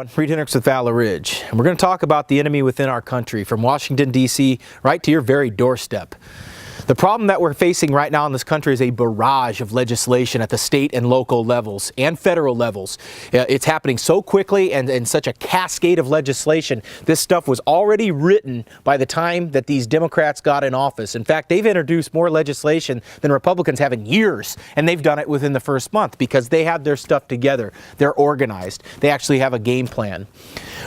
everyone. Reid Henrichs with Valor Ridge, and we're going to talk about the enemy within our country, from Washington, D.C. right to your very doorstep. The problem that we're facing right now in this country is a barrage of legislation at the state and local levels and federal levels. It's happening so quickly and in such a cascade of legislation. This stuff was already written by the time that these Democrats got in office. In fact, they've introduced more legislation than Republicans have in years, and they've done it within the first month because they have their stuff together. They're organized. They actually have a game plan.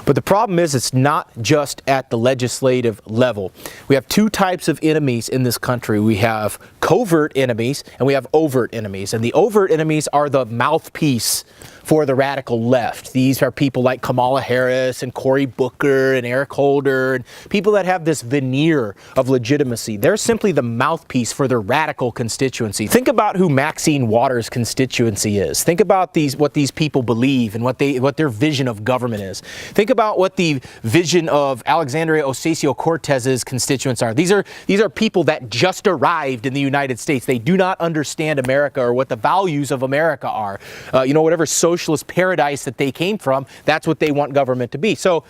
But the problem is it's not just at the legislative level. We have two types of enemies in this country. We have covert enemies and we have overt enemies. And the overt enemies are the mouthpiece for the radical left. These are people like Kamala Harris and Cory Booker and Eric Holder, and people that have this veneer of legitimacy. They're simply the mouthpiece for their radical constituency. Think about who Maxine Waters' constituency is. Think about what these people believe and what their vision of government is. Think about what the vision of Alexandria Ocasio-Cortez's constituents are. These are people that just arrived in the United States. They do not understand America or what the values of America are. Whatever socialist paradise that they came from, that's what they want government to be. So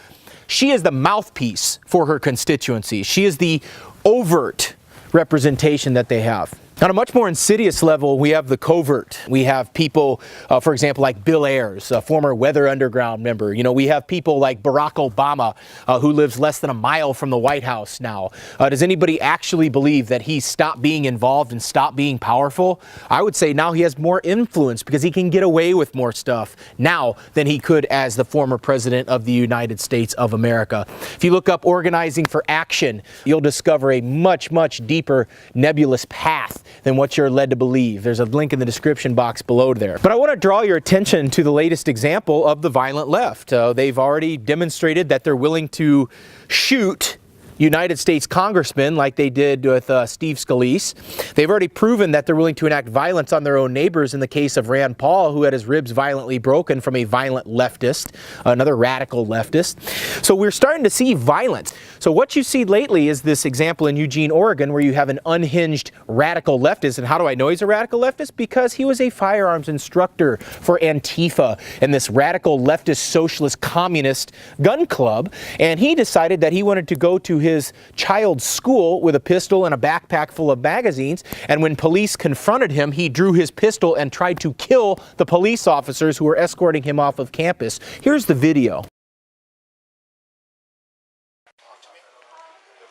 she is the mouthpiece for her constituency. She is the overt representation that they have. On a much more insidious level, we have the covert. We have people, for example, like Bill Ayers, a former Weather Underground member. We have people like Barack Obama, who lives less than a mile from the White House now. Does anybody actually believe that he stopped being involved and stopped being powerful? I would say now he has more influence because he can get away with more stuff now than he could as the former president of the United States of America. If you look up Organizing for Action, you'll discover a much, much deeper nebulous path than what you're led to believe. There's a link in the description box below there. But I want to draw your attention to the latest example of the violent left. They've already demonstrated that they're willing to shoot United States congressmen like they did with Steve Scalise. They've already proven that they're willing to enact violence on their own neighbors in the case of Rand Paul, who had his ribs violently broken from a violent leftist, another radical leftist. So we're starting to see violence. So what you see lately is this example in Eugene, Oregon, where you have an unhinged radical leftist. And how do I know he's a radical leftist? Because he was a firearms instructor for Antifa and this radical leftist socialist communist gun club. And he decided that he wanted to go to his child's school with a pistol and a backpack full of magazines, and when police confronted him, he drew his pistol and tried to kill the police officers who were escorting him off of campus. Here's the video. The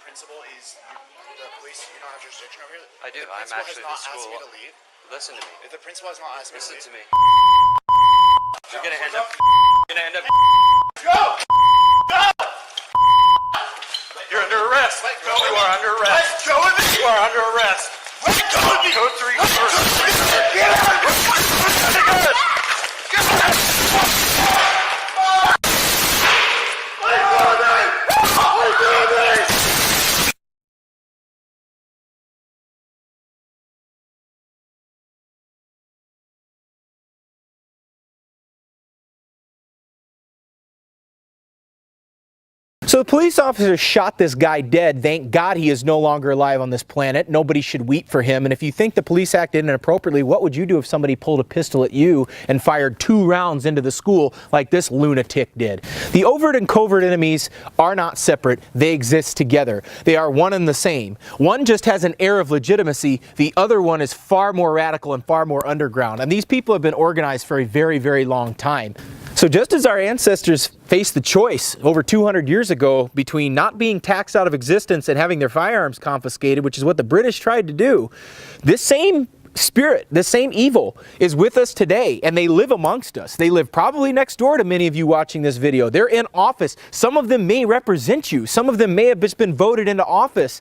principal is the police. You don't have jurisdiction over here. I do. I'm actually the school. Me to leave. Listen to me. If the principal has not asked me to leave. Listen to me. You're gonna end up. Go! You're under arrest. Let go. You are under arrest. Let go of me. You are under arrest. Let go of me. Code 3 first. Get out of here. Get out of here. So the police officer shot this guy dead. Thank God he is no longer alive on this planet. Nobody should weep for him. And if you think the police acted inappropriately, what would you do if somebody pulled a pistol at you and fired 2 rounds into the school like this lunatic did? The overt and covert enemies are not separate. They exist together. They are one and the same. One just has an air of legitimacy. The other one is far more radical and far more underground. And these people have been organized for a very, very long time. So just as our ancestors faced the choice over 200 years ago between not being taxed out of existence and having their firearms confiscated, which is what the British tried to do, this same spirit, the same evil is with us today, and they live amongst us. They live probably next door to many of you watching this video. They're in office. Some of them may represent you. Some of them may have just been voted into office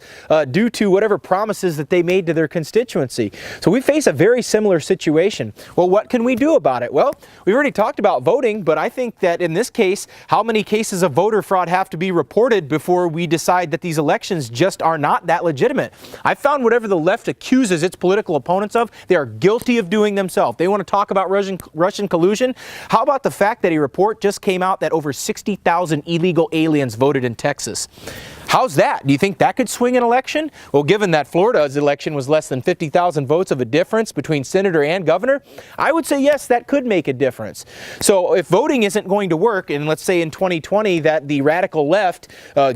due to whatever promises that they made to their constituency. So we face a very similar situation. Well, what can we do about it? Well, we already talked about voting, but I think that in this case, how many cases of voter fraud have to be reported before we decide that these elections just are not that legitimate? I found whatever the left accuses its political opponents of of, they are guilty of doing themselves. They want to talk about Russian collusion. How about the fact that a report just came out that over 60,000 illegal aliens voted in Texas? How's that? Do you think that could swing an election? Well, given that Florida's election was less than 50,000 votes of a difference between senator and governor, I would say yes, that could make a difference. So if voting isn't going to work, and let's say in 2020 that the radical left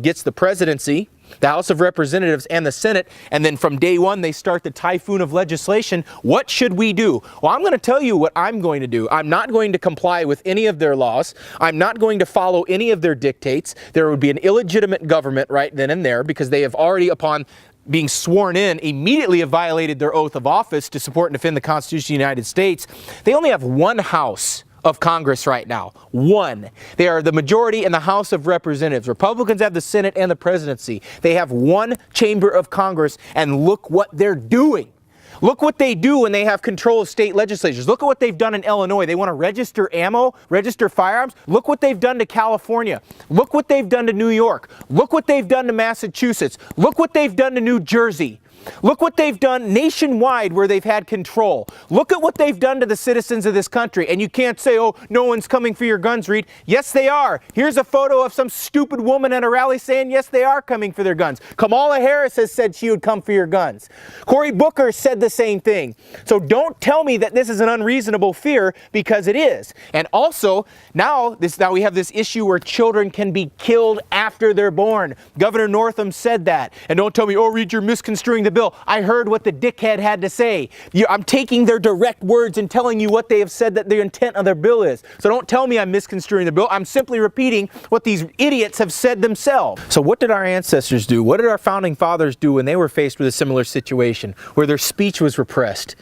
gets the presidency, the House of Representatives and the Senate, and then from day one they start the typhoon of legislation, what should we do? Well, I'm going to tell you what I'm going to do. I'm not going to comply with any of their laws. I'm not going to follow any of their dictates. There would be an illegitimate government right then and there because they have already, upon being sworn in, immediately have violated their oath of office to support and defend the Constitution of the United States. They only have one house of Congress right now. One. They are the majority in the House of Representatives. Republicans have the Senate and the presidency. They have one chamber of Congress, and look what they're doing. Look what they do when they have control of state legislatures. Look at what they've done in Illinois. They want to register ammo, register firearms. Look what they've done to California. Look what they've done to New York. Look what they've done to Massachusetts. Look what they've done to New Jersey. Look what they've done nationwide where they've had control. Look at what they've done to the citizens of this country. And you can't say, oh, no one's coming for your guns, Reid. Yes, they are. Here's a photo of some stupid woman at a rally saying, yes, they are coming for their guns. Kamala Harris has said she would come for your guns. Cory Booker said the same thing. So don't tell me that this is an unreasonable fear, because it is. And also, now we have this issue where children can be killed after they're born. Governor Northam said that. And don't tell me, oh, Reid, you're misconstruing the bill. I heard what the dickhead had to say. I'm taking their direct words and telling you what they have said that the intent of their bill is. So don't tell me I'm misconstruing the bill. I'm simply repeating what these idiots have said themselves. So what did our ancestors do? What did our founding fathers do when they were faced with a similar situation where their speech was repressed,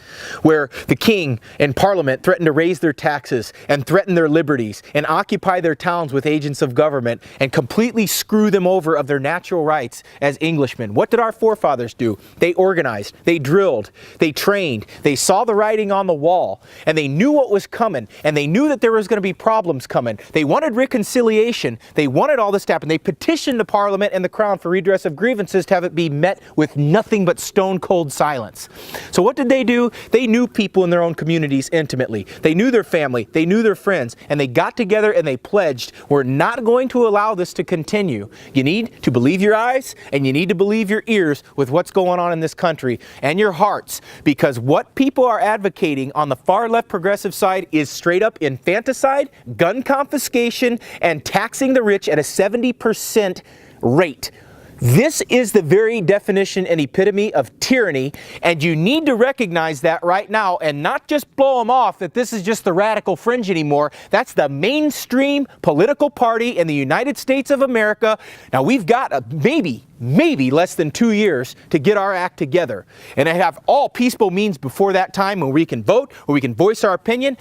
where the king and parliament threatened to raise their taxes and threaten their liberties and occupy their towns with agents of government and completely screw them over of their natural rights as Englishmen? What did our forefathers do? They organized, they drilled, they trained, they saw the writing on the wall, and they knew what was coming, and they knew that there was going to be problems coming. They wanted reconciliation, they wanted all this to happen. They petitioned the Parliament and the Crown for redress of grievances to have it be met with nothing but stone cold silence. So what did they do? They knew people in their own communities intimately. They knew their family, they knew their friends, and they got together and they pledged, we're not going to allow this to continue. You need to believe your eyes, and you need to believe your ears with what's going on in this country, and your hearts, because what people are advocating on the far left progressive side is straight up infanticide, gun confiscation, and taxing the rich at a 70% rate. This is the very definition and epitome of tyranny, and you need to recognize that right now and not just blow them off that this is just the radical fringe anymore. That's the mainstream political party in the United States of America. Now we've got maybe less than 2 years to get our act together and have all peaceful means before that time when we can vote, where we can voice our opinion.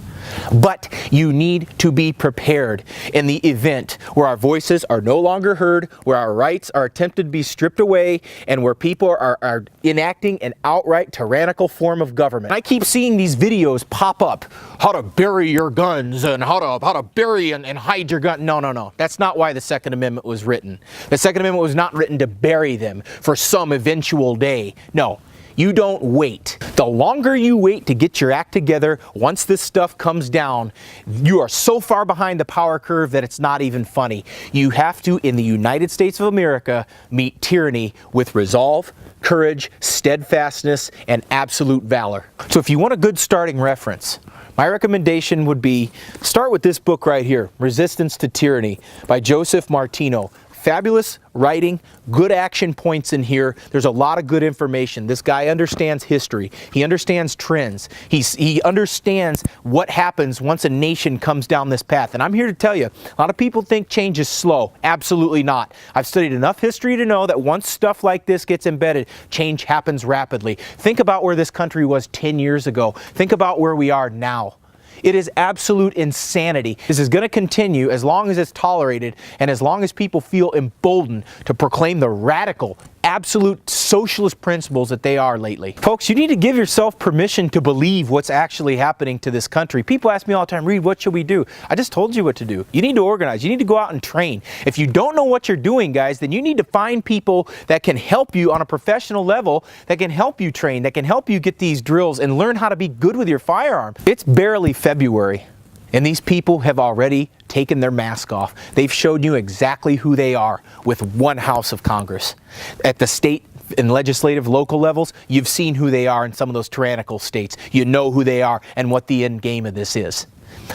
But you need to be prepared in the event where our voices are no longer heard, where our rights are attempted to be stripped away, and where people are enacting an outright tyrannical form of government. I keep seeing these videos pop up, how to bury your guns and how to bury and hide your gun. No. That's not why the Second Amendment was written. The Second Amendment was not written to bury them for some eventual day. No. You don't wait. The longer you wait to get your act together, once this stuff comes down, you are so far behind the power curve that it's not even funny. You have to, in the United States of America, meet tyranny with resolve, courage, steadfastness, and absolute valor. So if you want a good starting reference, my recommendation would be start with this book right here, Resistance to Tyranny by Joseph Martino. Fabulous writing, good action points in here. There's a lot of good information. This guy understands history. He understands trends. He understands what happens once a nation comes down this path. And I'm here to tell you, a lot of people think change is slow. Absolutely not. I've studied enough history to know that once stuff like this gets embedded, change happens rapidly. Think about where this country was 10 years ago. Think about where we are now. It is absolute insanity. This is going to continue as long as it's tolerated and as long as people feel emboldened to proclaim the radical, absolute socialist principles that they are lately. Folks, you need to give yourself permission to believe what's actually happening to this country. People ask me all the time, Reid, what should we do? I just told you what to do. You need to organize. You need to go out and train. If you don't know what you're doing, guys, then you need to find people that can help you on a professional level, that can help you train, that can help you get these drills and learn how to be good with your firearm. It's barely February, and these people have already taken their mask off. They've shown you exactly who they are with one house of Congress. At the state and legislative local levels, you've seen who they are in some of those tyrannical states. You know who they are and what the end game of this is.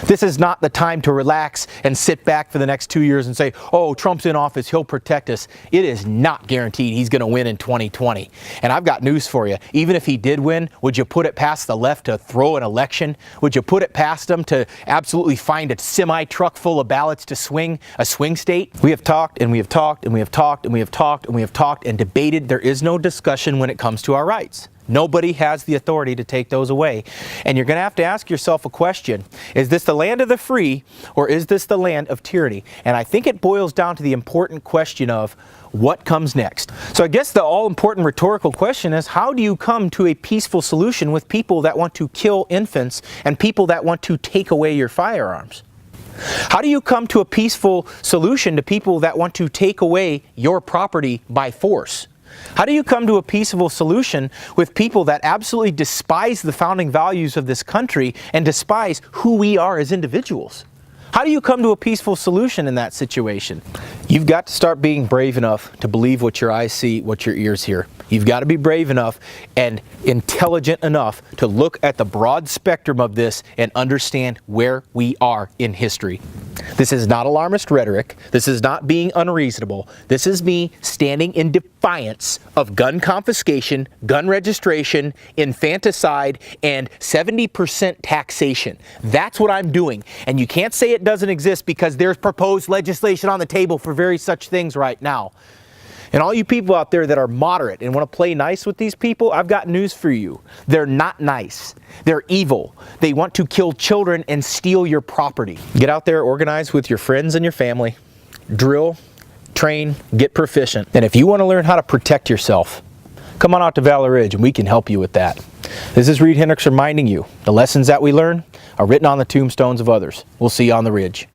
This is not the time to relax and sit back for the next 2 years and say, oh, Trump's in office, he'll protect us. It is not guaranteed he's going to win in 2020. And I've got news for you. Even if he did win, would you put it past the left to throw an election? Would you put it past them to absolutely find a semi-truck full of ballots to swing a swing state? We have talked and we have talked and we have talked and we have talked and we have talked and debated. There is no discussion when it comes to our rights. Nobody has the authority to take those away. And you're going to have to ask yourself a question. Is this the land of the free, or is this the land of tyranny? And I think it boils down to the important question of what comes next. So I guess the all-important rhetorical question is, how do you come to a peaceful solution with people that want to kill infants and people that want to take away your firearms? How do you come to a peaceful solution to people that want to take away your property by force? How do you come to a peaceful solution with people that absolutely despise the founding values of this country and despise who we are as individuals? How do you come to a peaceful solution in that situation? You've got to start being brave enough to believe what your eyes see, what your ears hear. You've got to be brave enough and intelligent enough to look at the broad spectrum of this and understand where we are in history. This is not alarmist rhetoric. This is not being unreasonable. This is me standing in defiance of gun confiscation, gun registration, infanticide, and 70% taxation. That's what I'm doing. And you can't say it doesn't exist because there's proposed legislation on the table for very such things right now. And all you people out there that are moderate and want to play nice with these people, I've got news for you. They're not nice. They're evil. They want to kill children and steal your property. Get out there, organize with your friends and your family. Drill, train, get proficient. And if you want to learn how to protect yourself, come on out to Valley Ridge and we can help you with that. This is Reid Henrichs reminding you, the lessons that we learn are written on the tombstones of others. We'll see you on the ridge.